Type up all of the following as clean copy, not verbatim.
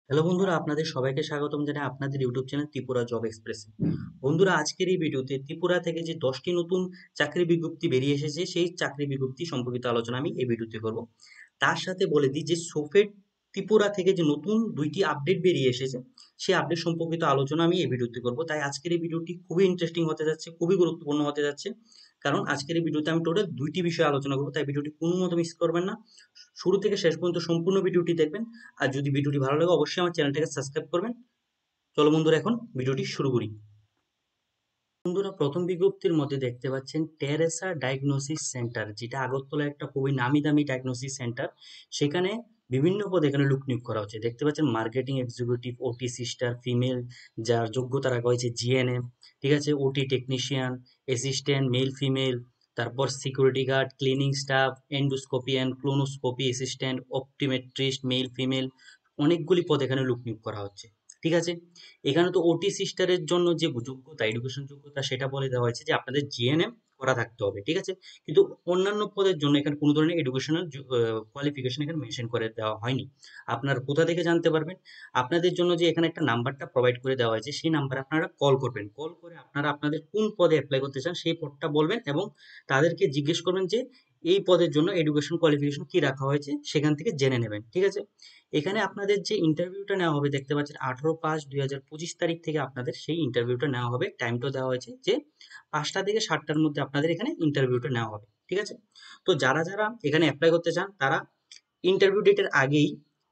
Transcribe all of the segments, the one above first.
Hello বন্ধুরা, আপনাদের সবাইকে স্বাগতম জানাই আপনাদের ইউটিউব চ্যানেল ত্রিপুরা জব এক্সপ্রেসে। বন্ধুরা, আজকের এই ভিডিওতে ত্রিপুরা থেকে যে 10টি নতুন চাকরি বিজ্ঞপ্তি বেরিয়ে এসেছে সেই চাকরি বিজ্ঞপ্তি সম্পর্কিত আলোচনা আমি এই ভিডিওতে করব। তার সাথে বলে দিই যে সোফেট ত্রিপুরা থেকে যে নতুন 2টি আপডেট বেরিয়ে এসেছে সেই আপডেট সম্পর্কিত আলোচনা আমি এই ভিডিওতে করব। তাই আজকের এই ভিডিওটি খুবই ইন্টারেস্টিং হতে যাচ্ছে, খুবই গুরুত্বপূর্ণ হতে যাচ্ছে। কারণ আজকের এই ভিডিওতে আমি টোটাল 2টি বিষয়ে আলোচনা করব, তাই ভিডিওটি কোনো মতো মিস করবেন না। শুরু থেকে শেষ পর্যন্ত সম্পূর্ণ ভিডিওটি দেখবেন। আর যদি ভিডিওটি ভালো লাগে অবশ্যই আমার চ্যানেলটাকে সাবস্ক্রাইব করবেন। চলো বন্ধুরা, এখন ভিডিওটি শুরু করি। বন্ধুরা, প্রথম বিজ্ঞপ্তির মধ্যে দেখতে পাচ্ছেন টেরেসা ডায়াগনোসিস সেন্টার, যেটা আগরতলা একটা খুবই নামি দামি ডায়াগনোসিস সেন্টার। সেখানে বিভিন্ন পদে এখানে লোক নিয়োগ করা হচ্ছে। দেখতে পাচ্ছেন marketing executive, OT sister, female, যার যোগ্যতা রাখা হয়েছে জিএনএম, ঠিক আছে, OT technician, assistant male female, তারপর security guard, cleaning staff, endoscopy and colonoscopy assistant, optometrist male female, অনেকগুলি পদ এখানে লোক নিয়োগ করা হচ্ছে। ঠিক আছে, এখানে তো ওটি সিস্টারের জন্য যে যোগ্যতা, এডুকেশন যোগ্যতা, সেটা বলে দেওয়া হয়েছে যে আপনাদের জিএনএম করা থাকতে হবে। ঠিক আছে, কিন্তু অন্যান্য পদের জন্য এখানে কোনো ধরনের এডুকেশনাল কোয়ালিফিকেশন এখানে মেনশন করে দেওয়া হয়নি। আপনারা কোথা থেকে জানতে পারবেন? আপনাদের জন্য যে এখানে একটা নাম্বারটা প্রোভাইড করে দেওয়া হয়েছে সেই নাম্বারে আপনারা কল করবেন। কল করে আপনারা আপনাদের কোন পদে অ্যাপ্লাই করতে চান সেই পদটা বলবেন এবং তাদেরকে জিজ্ঞেস করবেন যে এই পদের জন্য এডুকেশন কোয়ালিফিকেশন কি রাখা হয়েছে, সেখান থেকে জেনে নেবেন। ঠিক আছে, এখানে আপনাদের যে ইন্টারভিউটা নেওয়া হবে দেখতে পাচ্ছেন 18/5/2025 তারিখ থেকে আপনাদের সেই ইন্টারভিউটা নেওয়া হবে। টাইমটা দেওয়া হয়েছে যে 5টা থেকে 7টার মধ্যে আপনাদের এখানে ইন্টারভিউটা নেওয়া হবে। ঠিক আছে, তো যারা যারা এখানে অ্যাপ্লাই করতে চান তারা ইন্টারভিউ ডেটের আগেই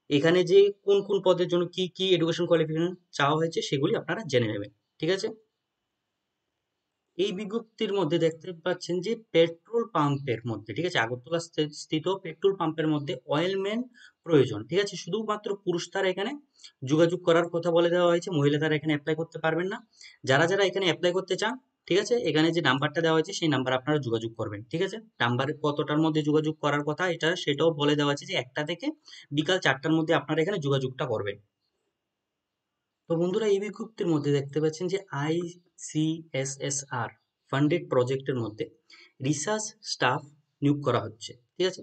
এখানে যে কোন কোন পদের জন্য কি কি এডুকেশন কোয়ালিফিকেশন চাওয়া হয়েছে সেগুলি আপনারা জেনে নেবেন। ঠিক আছে, এই বিজ্ঞপ্তির মধ্যে দেখতে পাচ্ছেন যে পেট্রোল পাম্পের মধ্যে, ঠিক আছে, আগরতলা স্থিত পেট্রোল পাম্পের মধ্যে অয়েলম্যান প্রয়োজন। ঠিক আছে, শুধুমাত্র পুরুষ তারা এখানে যোগাযোগ করার কথা বলে দেওয়া হয়েছে, মহিলা তারা এখানে অ্যাপ্লাই করতে পারবেন না। যারা যারা এখানে অ্যাপ্লাই করতে চান, ঠিক আছে, এখানে যে নাম্বারটা দেওয়া হয়েছে সেই নাম্বার আপনারা যোগাযোগ করবেন। ঠিক আছে, নাম্বার কতটার মধ্যে যোগাযোগ করার কথা এটা সেটাও বলে দেওয়া আছে যে 1টা থেকে বিকাল 4টার মধ্যে আপনারা এখানে যোগাযোগটা করবেন। তো বন্ধুরা, এই বিজ্ঞপ্তির মধ্যে দেখতে পাচ্ছেন যে ICSSR ফান্ডেড প্রজেক্টের মধ্যে রিসার্চ স্টাফ নিয়োগ করা হচ্ছে। ঠিক আছে,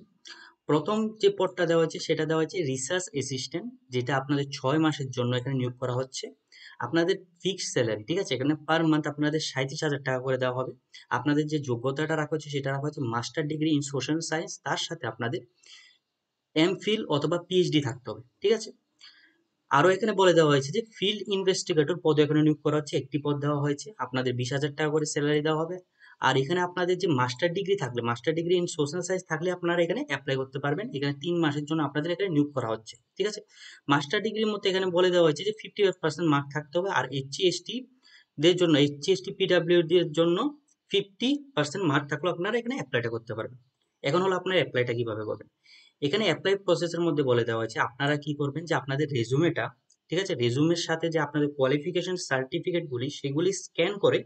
প্রথম যে পদটা দেওয়া হয়েছে সেটা দেওয়া হয়েছে রিসার্চ অ্যাসিস্ট্যান্ট, যেটা আপনাদের 6 মাসের জন্য এখানে নিয়োগ করা হচ্ছে। আপনাদের ফিক্সড স্যালারি, ঠিক আছে, এখানে পার মান্থ আপনাদের 37,000 টাকা করে দেওয়া হবে। আপনাদের যে যোগ্যতাটা রাখা হচ্ছে সেটা রাখা হচ্ছে master degree in social science, তার সাথে আপনাদের এমফিল অথবা পিএইচডি থাকতে হবে। ঠিক আছে, আরো এখানে বলে দেওয়া হয়েছে যে ফিল্ড ইনভেস্টিগেটর পদে এখানে নিয়োগ করা হচ্ছে। একটি পদ দেওয়া হয়েছে, আপনাদের 20,000 টাকা করে স্যালারি দেওয়া হবে। আর এখানে আপনাদের যে মাস্টার ডিগ্রি থাকলে, master degree in social science থাকলে আপনারা এখানে অ্যাপ্লাই করতে পারবেন। এখানে 3 মাসের জন্য আপনাদের এখানে নিয়োগ করা হচ্ছে। ঠিক আছে, মাস্টার ডিগ্রির মধ্যে এখানে বলে দেওয়া হয়েছে যে 55% মার্ক থাকতে হবে। আর SC/ST দের জন্য, SC/ST PWD এর জন্য 50% মার্ক থাকলেও আপনারা এখানে অ্যাপ্লাইটা করতে পারবেন। এখন হলো আপনার অ্যাপ্লাইটা কিভাবে করবেন। এখানে অ্যাপ্লাই প্রসেসের মধ্যে বলে দেওয়া হয়েছে আপনারা কি করবেন যে আপনাদের রেজুমেটা, ঠিক আছে, রেজুমের সাথে যে আপনাদের কোয়ালিফিকেশন সার্টিফিকেটগুলি সেগুলি স্ক্যান করে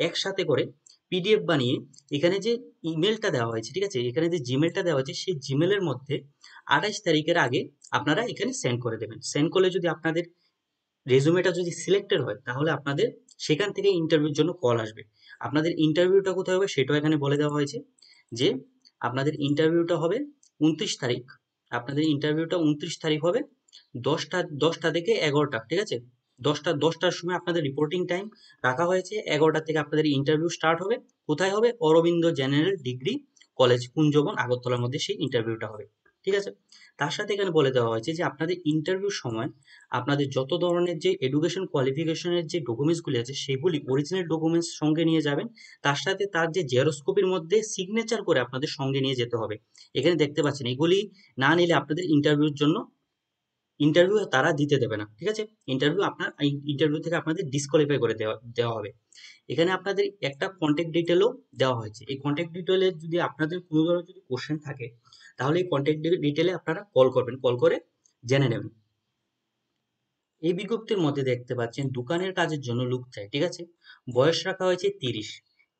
একসাথে করে পিডিএফ বানিয়ে এখানে যে ইমেলটা দেওয়া হয়েছে, ঠিক আছে, এখানে যে জিমেলটা দেওয়া হয়েছে সেই জিমেলের মধ্যে 28 তারিখের আগে আপনারা এখানে সেন্ড করে দেবেন। সেন্ড করলে যদি আপনাদের রেজুমেটা যদি সিলেক্টেড হয় তাহলে আপনাদের সেখান থেকে ইন্টারভিউর জন্য কল আসবে। আপনাদের ইন্টারভিউটা কোথায় হবে সেটাও এখানে বলে দেওয়া হয়েছে যে আপনাদের ইন্টারভিউটা হবে 29 তারিখ। আপনাদের ইন্টারভিউটা 29 তারিখ হবে 10টা থেকে 11টা। ঠিক আছে, 10টার সময় আপনাদের রিপোর্টিং টাইম রাখা হয়েছে। 11টা থেকে আপনাদের ইন্টারভিউ স্টার্ট হবে। কোথায় হবে? Aurobindo general degree college, Kunjaban, আগরতলার মধ্যে সেই ইন্টারভিউটা হবে। ঠিক আছে, তার সাথে এখানে বলে দেওয়া হয়েছে যে আপনাদের ইন্টারভিউর সময় আপনাদের যত ধরনের যে এডুকেশন কোয়ালিফিকেশনের যে ডকুমেন্টসগুলি আছে সেগুলি অরিজিনাল ডকুমেন্টস সঙ্গে নিয়ে যাবেন। তার সাথে তার যে জেরক্স কপির মধ্যে সিগনেচার করে আপনাদের সঙ্গে নিয়ে যেতে হবে। এখানে দেখতে পাচ্ছেন এগুলি না নিলে আপনাদের ইন্টারভিউর জন্য ইন্টারভিউ তারা দিতে দেবে না। ঠিক আছে, ইন্টারভিউ থেকে আপনাদের ডিসকোয়ালিফাই করে দেওয়া দেওয়া হবে। এখানে আপনাদের একটা কন্ট্যাক্ট ডিটেলও দেওয়া হয়েছে। এই কন্ট্যাক্ট ডিটেলে যদি আপনাদের কোনো ধরনের যদি কোশ্চেন থাকে তাহলে এই কন্ট্যাক্ট ডিটেলে আপনারা কল করবেন, কল করে জেনে নেবেন। এই বিজ্ঞপ্তির মধ্যে দেখতে পাচ্ছেন দোকানের কাজের জন্য লোক চাই। ঠিক আছে, বয়স রাখা হয়েছে 30।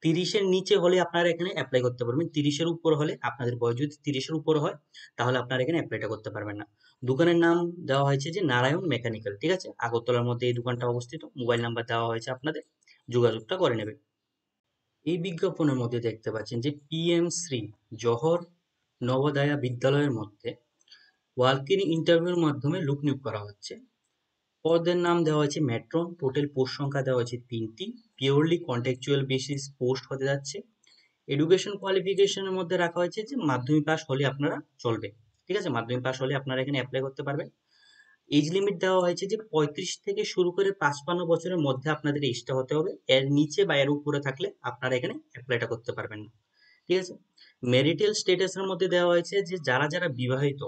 30-এর নিচে হলে আপনারা এখানে অ্যাপ্লাই করতে পারবেন। 30-এর উপর হলে, আপনাদের বয়স যদি 30-এর উপর হয় তাহলে আপনারা এখানে অ্যাপ্লাইটা করতে পারবেন না। দোকানের নাম দেওয়া হয়েছে যে নারায়ণ মেকানিক্যাল। ঠিক আছে, আগরতলার মধ্যে এই দোকানটা অবস্থিত। মোবাইল নাম্বার দেওয়া হয়েছে, আপনাদের যোগাযোগটা করে নেবে। এই বিজ্ঞাপনের মধ্যে দেখতে পাচ্ছেন যে PM শ্রী জওহর নবোদয়া বিদ্যালয়ের মধ্যে ওয়ার্ক ইন ইন্টারভিউর মাধ্যমে লোক নিয়োগ করা হচ্ছে। পদের নাম দেওয়া হয়েছে ম্যাট্রন, টোটাল পোস্ট সংখ্যা দেওয়া হয়েছে 3টি, পিওরলি কন্ট্রাকচুয়াল বেসিস পোস্ট হতে যাচ্ছে। এডুকেশন কোয়ালিফিকেশনের মধ্যে রাখা হয়েছে যে মাধ্যমিক পাস হলে আপনারা চলবে, ঠিক আছে, মাধ্যমিক পাস হলে আপনারা এখানে অ্যাপ্লাই করতে পারবেন। এজ লিমিট দেওয়া হয়েছে যে 35 থেকে শুরু করে 55 বছরের মধ্যে আপনাদের এজটা হতে হবে, এর নিচে বা এর উপরে থাকলে আপনারা এখানে অ্যাপ্লাইটা করতে পারবেন না, ঠিক আছে। ম্যারিটাল স্ট্যাটাসের মধ্যে দেওয়া হয়েছে যে যারা যারা বিবাহিত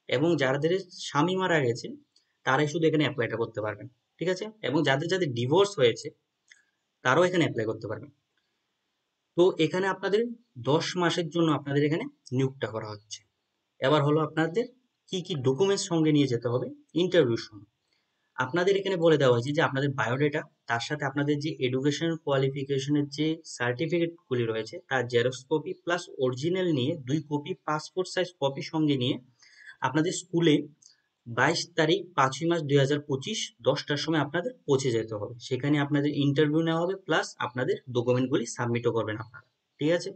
এবং যাদের স্বামী মারা গেছে তারাই শুধু এখানে অ্যাপ্লাইটা করতে পারবেন, ঠিক আছে, এবং যাদের যাদের ডিভোর্স হয়েছে তারাও এখানে অ্যাপ্লাই করতে পারবেন। তো এখানে আপনাদের 10 মাসের জন্য আপনাদের এখানে নিয়োগটা করা হচ্ছে। এবার হলো আপনাদের কি কি ডকুমেন্টস সঙ্গে নিয়ে যেতে হবে ইন্টারভিউর সময়। আপনাদের এখানে বলে দেওয়া হয়েছে যে আপনাদের বায়োডাটা, তার সাথে আপনাদের যে এডুকেশন কোয়ালিফিকেশনের যে সার্টিফিকেটগুলি রয়েছে তার জেরক্স কপি প্লাস অরিজিনাল নিয়ে 2 কপি পাসপোর্ট সাইজ কপি সঙ্গে নিয়ে আপনাদের স্কুলে 22 তারিখ 5ই মার্চ 2025 10টার সময় আপনাদের পৌঁছে যেতে হবে। সেখানে আপনাদের ইন্টারভিউ নেওয়া হবে প্লাস আপনাদের ডকুমেন্টগুলি সাবমিটও করবেন আপনারা, ঠিক আছে।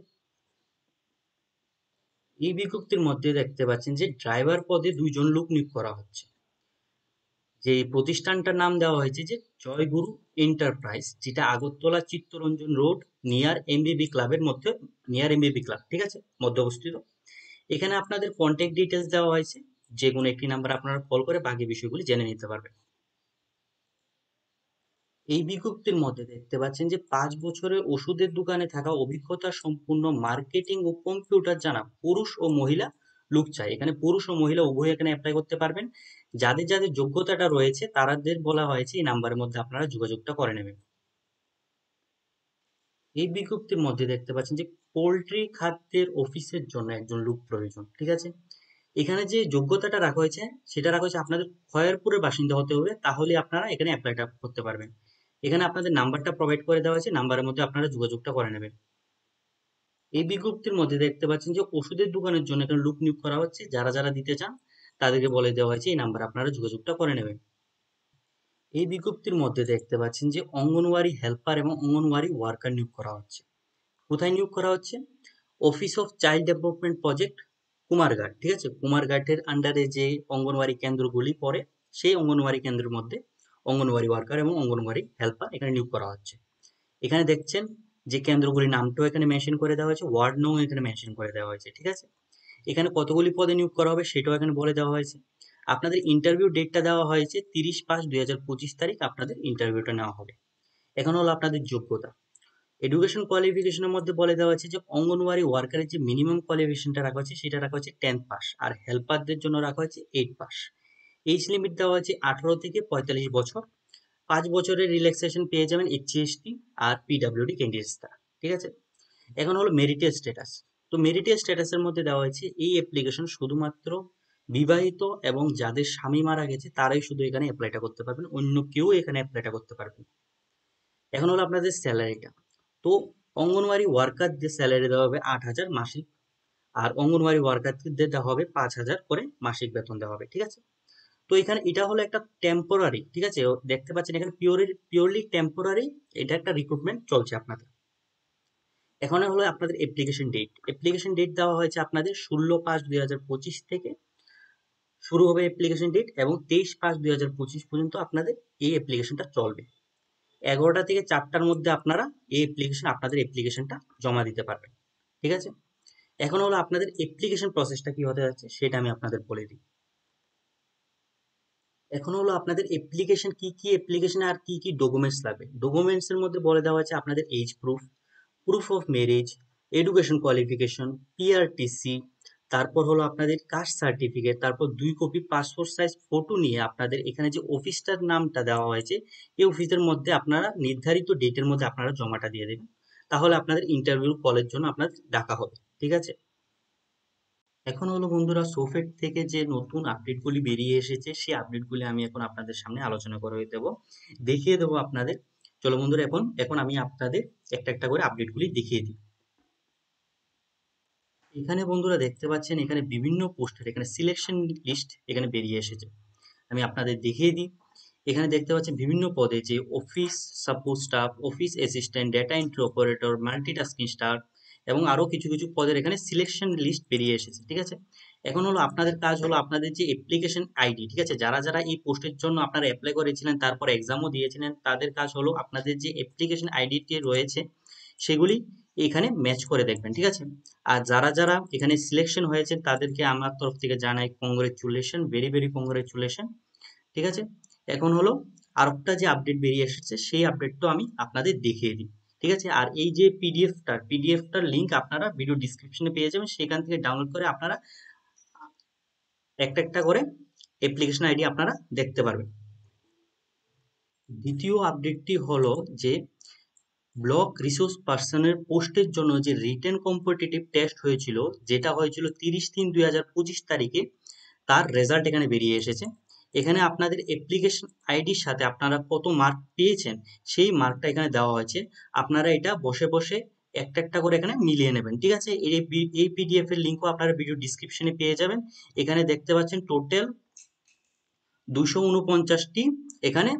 এই বিজ্ঞপ্তির মধ্যে দেখতে পাচ্ছেন যে ড্রাইভার পদে 2 জন লোক নিয়োগ করা হচ্ছে। যে প্রতিষ্ঠানটার নাম দেওয়া হয়েছে যে জয়গুরু এন্টারপ্রাইজ, যেটা আগরতলা চিত্তরঞ্জন রোড নিয়ার এমবিবি ক্লাবের মধ্যে, নিয়ার এমবিবি ক্লাব, ঠিক আছে, মধ্যে অবস্থিত। এখানে আপনাদের কন্ট্যাক্ট ডিটেলস দেওয়া হয়েছে, যে কোনো একটি নাম্বার আপনারা কল করে বাকি বিষয়গুলি জেনে নিতে পারবেন। এই বিজ্ঞপ্তির মধ্যে দেখতে পাচ্ছেন যে 5 বছরের ওষুধের দোকানে থাকা অভিজ্ঞতা সম্পূর্ণ মার্কেটিং ও কম্পিউটার জানা পুরুষ ও মহিলা লোক চাই। এখানে পুরুষ ও মহিলা উভয় এখানে অ্যাপ্লাই করতে পারবেন। যাদের যাদের যোগ্যতাটা রয়েছে তাদের বলা হয়েছে এই নাম্বারের মধ্যে আপনারা যোগাযোগটা করে নেবেন। এই বিজ্ঞপ্তির মধ্যে দেখতে পাচ্ছেন যে পোল্ট্রি খাদ্যের অফিসের জন্য একজন লোক প্রয়োজন, ঠিক আছে। এখানে যে যোগ্যতাটা রাখা হয়েছে সেটা রাখা হয়েছে আপনাদের খয়েরপুরের বাসিন্দা হতে হবে, তাহলে আপনারা এখানে অ্যাপ্লাইটা করতে পারবেন। এখানে আপনাদের নাম্বারটা প্রোভাইড করে দেওয়া হয়েছে, নাম্বারের মধ্যে আপনারা যোগাযোগটা করে নেবেন। এই বিজ্ঞপ্তির মধ্যে দেখতে পাচ্ছেন যে ওষুধের দোকানের জন্য এখানে লোক নিয়োগ করা হচ্ছে। যারা যারা দিতে চান তাদেরকে বলে দেওয়া হয়েছে এই নাম্বারে আপনারা যোগাযোগটা করে নেবেন। এই বিজ্ঞপ্তির মধ্যে দেখতে পাচ্ছেন যে অঙ্গনওয়াড়ি হেল্পার এবং অঙ্গনওয়াড়ি ওয়ার্কার নিয়োগ করা হচ্ছে। কোথায় নিয়োগ করা হচ্ছে? Office of child development project, Kumarghat, ঠিক আছে, কুমারঘাটের আন্ডারে যে অঙ্গনওয়াড়ি কেন্দ্রগুলি পড়ে সেই অঙ্গনওয়াড়ি কেন্দ্রের মধ্যে অঙ্গনওয়াড়ি ওয়ার্কার এবং অঙ্গনওয়াড়ি হেল্পার এখানে নিয়োগ করা হচ্ছে। এখানে দেখছেন যে কেন্দ্রগুলির নামটাও এখানে মেনশন করে দেওয়া হয়েছে, ওয়ার্ড নাও এখানে মেনশন করে দেওয়া হয়েছে, ঠিক আছে। এখানে কতগুলি পদে নিয়োগ করা হবে সেটাও এখানে বলে দেওয়া হয়েছে। আপনাদের ইন্টারভিউ ডেটটা দেওয়া হয়েছে 30/5/2025 তারিখ আপনাদের ইন্টারভিউটা নেওয়া হবে। এখন হলো আপনাদের যোগ্যতা। এডুকেশন কোয়ালিফিকেশনের মধ্যে বলে দেওয়া হয়েছে যে অঙ্গনওয়াড়ি ওয়ার্কারের যে মিনিমাম কোয়ালিফিকেশনটা রাখা হয়েছে সেটা রাখা হয়েছে 10th পাস, আর হেল্পারদের জন্য রাখা হয়েছে 8 পাস। এজ লিমিট দেওয়া হয়েছে 18 থেকে 45 বছর। 5 বছরের রিল্যাক্সেশন পেয়ে যাবেন HGST আর পিডাব্লিউডি ক্যান্ডিডেটস দ্বারা, ঠিক আছে। এখন হলো মেরিটের স্ট্যাটাস। তো মেরিটের স্ট্যাটাসের মধ্যে দেওয়া হয়েছে এই অ্যাপ্লিকেশন শুধুমাত্র বিবাহিত এবং যাদের স্বামী মারা গেছে তারাই শুধু এখানে অ্যাপ্লাইটা করতে পারবেন, অন্য কেউ এখানে অ্যাপ্লাইটা করতে পারবেন না। এখন হলো আপনাদের স্যালারিটা। তো অঙ্গনওয়াড়ি ওয়ার্কারদের স্যালারি দেওয়া হবে 8,000 মাসিক, আর অঙ্গনওয়াড়ি ওয়ার্কারদের দেওয়া হবে 5,000 করে মাসিক বেতন দেওয়া হবে, ঠিক আছে। তো এখানে এটা হলো একটা টেম্পোরারি, ঠিক আছে, দেখতে পাচ্ছেন এখানে পিওরলি টেম্পোরারি, এটা একটা রিক্রুটমেন্ট চলছে আপনাদের। এখন হলো আপনাদের অ্যাপ্লিকেশন ডেট দেওয়া হয়েছে আপনাদের 16/5/2025 থেকে শুরু হবে অ্যাপ্লিকেশন ডেট, এবং 23/5/2025 পর্যন্ত আপনাদের এই অ্যাপ্লিকেশনটা চলবে। 11টা থেকে 4টার মধ্যে আপনারা আপনাদের অ্যাপ্লিকেশনটা জমা দিতে পারবেন, ঠিক আছে। এখন হলো আপনাদের অ্যাপ্লিকেশন প্রসেসটা কি হতে যাচ্ছে সেটা আমি আপনাদের বলে দিই। এখন হলো আপনাদের অ্যাপ্লিকেশন কি কি অ্যাপ্লিকেশনে আর কি কি ডকুমেন্টস লাগবে। ডকুমেন্টস এর মধ্যে বলে দেওয়া আছে আপনাদের age proof, proof of marriage, education qualification, PRTC, তারপর হলো আপনাদের কাস্ট সার্টিফিকেট, তারপর 2 কপি পাসপোর্ট সাইজ ফটো নিয়ে আপনাদের এখানে যে অফিসটার নামটা দেওয়া হয়েছে এই অফিসের মধ্যে আপনারা নির্ধারিত ডেটের মধ্যে আপনারা জমাটা দিয়ে দেবেন, তাহলে আপনাদের ইন্টারভিউ কলের জন্য আপনাদের ডাকা হবে, ঠিক আছে। এখন হলো বন্ধুরা সোফেট থেকে যে নতুন আপডেটগুলি বেরিয়ে এসেছে সেই আপডেটগুলি আমি এখন আপনাদের সামনে আলোচনা করে দেবো, দেখিয়ে দেবো আপনাদের। চলো বন্ধুরা, এখন এখন আমি আপনাদের একটা একটা করে আপডেটগুলি দেখিয়ে দিই। এখানে বন্ধুরা দেখতে পাচ্ছেন এখানে বিভিন্ন পোস্টের এখানে সিলেকশন লিস্ট এখানে বেরিয়ে এসেছে, আমি আপনাদের দেখিয়ে দিই। এখানে দেখতে পাচ্ছেন বিভিন্ন পদে যে office support staff, office assistant, data entry operator, multitasking staff এবং আরো কিছু কিছু পদের এখানে সিলেকশন লিস্ট বেরিয়ে এসেছে, ঠিক আছে। এখন হলো আপনাদের কাজ হলো আপনাদের যে অ্যাপ্লিকেশন আইডি, ঠিক আছে, যারা যারা এই পোস্টের জন্য আপনারা অ্যাপ্লাই করেছিলেন তারপর এক্সামও দিয়েছিলেন, তাদের কাজ হলো আপনাদের যে অ্যাপ্লিকেশন আইডিটি রয়েছে সেগুলি এখানে ম্যাচ করে দেখবেন, ঠিক আছে। আর যারা যারা এখানে সিলেকশন হয়েছে তাদেরকে আমার তরফ থেকে জানাই কংগ্রেচুলেশন, ভেরি ভেরি কংগ্রেচুলেশন, ঠিক আছে। এখন হলো আরেকটা যে আপডেট বেরিয়ে এসেছে সেই আপডেটটা আমি আপনাদের দেখিয়ে দিই, ঠিক আছে। আর এই যে পিডিএফটার লিঙ্ক আপনারা ভিডিও ডিসক্রিপশনে পেয়ে যাবেন, সেখান থেকে ডাউনলোড করে আপনারা একটা একটা করে অ্যাপ্লিকেশন আইডি আপনারা দেখতে পারবেন। দ্বিতীয় আপডেটটি হলো যে ব্লক রিসোর্স পার্সনের পোস্টের জন্য যে রিটেন কম্পিটিটিভ টেস্ট হয়েছিল, যেটা হয়েছিল 30/3/2025 তারিখে, তার রেজাল্ট এখানে বেরিয়ে এসেছে। এখানে আপনাদের অ্যাপ্লিকেশন আইডির সাথে আপনারা কত মার্ক পেয়েছেন সেই মার্কটা এখানে দেওয়া হয়েছে। আপনারা এটা বসে বসে একটা একটা করে এখানে মিলিয়ে নেবেন, ঠিক আছে। এই পিডিএফ এর লিঙ্কও আপনারা ভিডিও ডিসক্রিপশনে পেয়ে যাবেন। এখানে দেখতে পাচ্ছেন টোটাল 249টি এখানে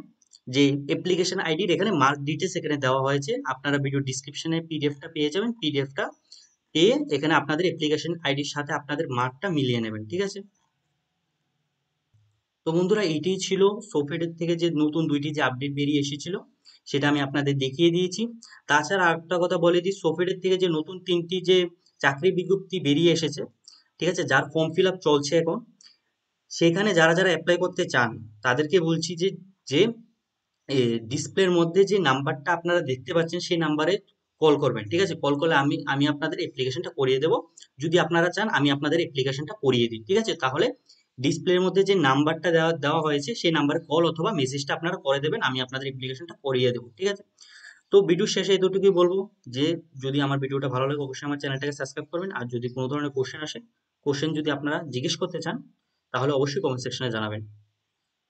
যে অ্যাপ্লিকেশন আইডির এখানে মার্ক ডিটেলস এখানে দেওয়া হয়েছে। আপনারা ভিডিও ডিসক্রিপশনে পিডিএফটা পেয়ে যাবেন। পিডিএফটা পেয়ে এখানে আপনাদের অ্যাপ্লিকেশন আইডির সাথে আপনাদের মার্কটা মিলিয়ে নেবেন, ঠিক আছে। তো বন্ধুরা, এইটাই ছিল সোফেটের থেকে যে নতুন দুইটি যে আপডেট বেরিয়ে এসেছিল সেটা আমি আপনাদের দেখিয়ে দিয়েছি। তাছাড়া আরেকটা কথা বলে দিই, সোফেটের থেকে যে নতুন 3টি যে চাকরি বিজ্ঞপ্তি বেরিয়ে এসেছে, ঠিক আছে, যার ফর্ম ফিল আপ চলছে এখন, সেখানে যারা যারা অ্যাপ্লাই করতে চান তাদেরকে বলছি যে যে ডিসপ্লের মধ্যে যে নাম্বারটা আপনারা দেখতে পাচ্ছেন সেই নাম্বারে কল করবেন, ঠিক আছে। কল করলে আমি আমি আপনাদের অ্যাপ্লিকেশনটা করিয়ে দেবো। যদি আপনারা চান আমি আপনাদের অ্যাপ্লিকেশনটা করিয়ে দিই, ঠিক আছে। তাহলে ডিসপ্লের মধ্যে যে নাম্বারটা দেওয়া দেওয়া হয়েছে সেই নাম্বারে কল অথবা মেসেজটা আপনারা করে দেবেন, আমি আপনাদের অ্যাপ্লিকেশনটা করিয়ে দেবো, ঠিক আছে। তো ভিডিওর শেষে এতটুকুই বলবো যে যদি আমার ভিডিওটা ভালো লাগে অবশ্যই আমার চ্যানেলটাকে সাবস্ক্রাইব করবেন। আর যদি কোনো ধরনের কোশ্চেন আসে, কোশ্চেন যদি আপনারা জিজ্ঞেস করতে চান তাহলে অবশ্যই কমেন্ট সেকশনে জানাবেন।